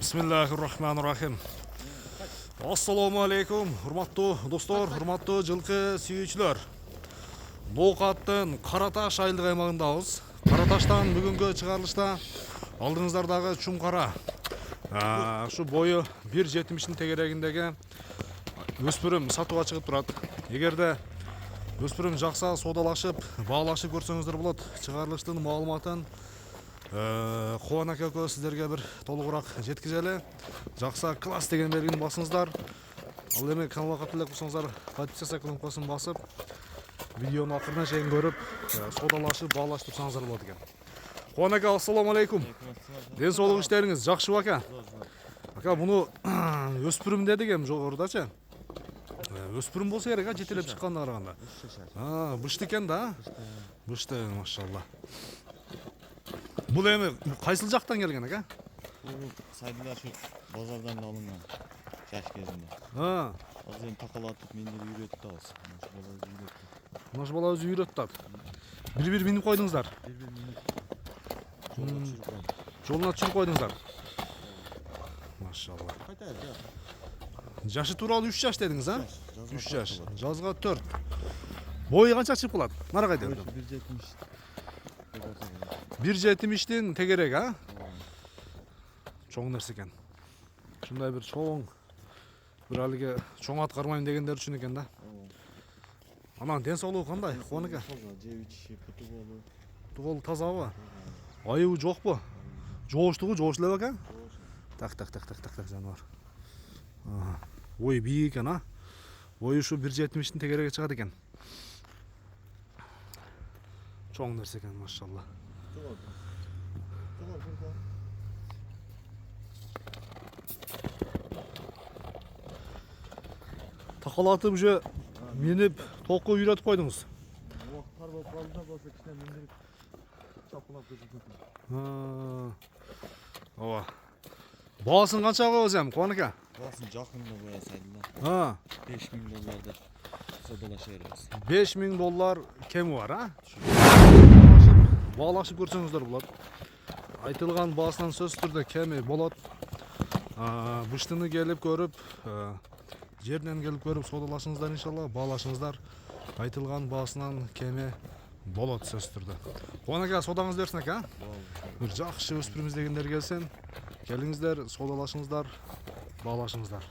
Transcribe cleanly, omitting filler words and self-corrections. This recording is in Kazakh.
Bismillahirrahmanirrahim. Assalamu alaikum, hurmatlı dostlar, hurmatlı жылқы сүйүүчүлөр. Ноокаттын Караташ айылдык аймагындабыз. Караташтан бүгүнкү чыгарылышта алдыңыздардагы чум кара. Ушу бою 1.70 тегерегиндеги өспүрүм сатууга чыгып турат. Эгерде өспүрүм жакса соодалашып, баалашып көрсөңүздөр болот. Чыгарылыштын маалыматын Кубанак экөө сиздерге бир толугураак жеткизели. Жакса класс деген белгини басыңыздар. Ал эми каналга катуу эле кылсаңыздар, подписаться кнопкасын басып, видеону акырына чейин көрүп, соодалашып, баалашып турсаңыздар болот экен. Кубанак ака, ассаламу алейкум. Ден соолук иштериңиз жакшыбы ака? Ака, буну өспүрүм дедик эми жогорудачы. Өспүрүм болсо керек, жетелеп чыкканына караганда. Бышты экен да? Бышты, машалла. Бул эми кайсыл жактан келген ака? Бул сайдыда шу базардан алынган жаш кезинде. Азыр эми такалатып мендирип үйрөтүп атабыз. Наш балабыз үйрөтүп атат. Бир минип койдуңуздар. Жолуна түшүрүп койдуңуздар. Машалла. Жашы тууралуу 3 жаш дедиңиз, 3 жаш. Жазга 4. Бою канча чыгып калат? Нара кайда? 1.70'tin tegerek ha? Çoğun nersi eken. Şunday bir çoğun bir haligi çoğun at karmayım degenler üçün eken da. Anan den soğuluğu kanday? Kuanık ya? Tuğol taza mı? Ayığı жоқ bu. Жоğuştuğu жоğuşlu bak ha? Tak canvar. Oy büyük eken ha? Boyu şu 1.70'tin tegereke çıkadı eken. Çoğun nersi eken maşallah. Takalatıp уже minip toqqa үйрөтүп койдуңуз. Уақыттар болып қалды да болса кішкене мендіріп чапқылап көтөрүп. Ооба. Баасын канчага коебуз эми, Кубанак ака? Баасын жакында коя сайдыда. $5000 содалаша беребиз. $5000 кеми бар, Баалашып көрсөңүздөр болот. Айтылган баасынан сөзсүз түрдө кеми болот. Быштыны келип көрүп, жерден келип көрүп соодалашыңыздар иншалла, баалашыңыздар. Айтылган баасынан кеми болот сөзсүз түрдө. Кубанак ака, соодаңыз берсин ака. Бир жакшы өспүрүм издегендер келсин. Келиңиздер, соодалашыңыздар, баалашыңыздар.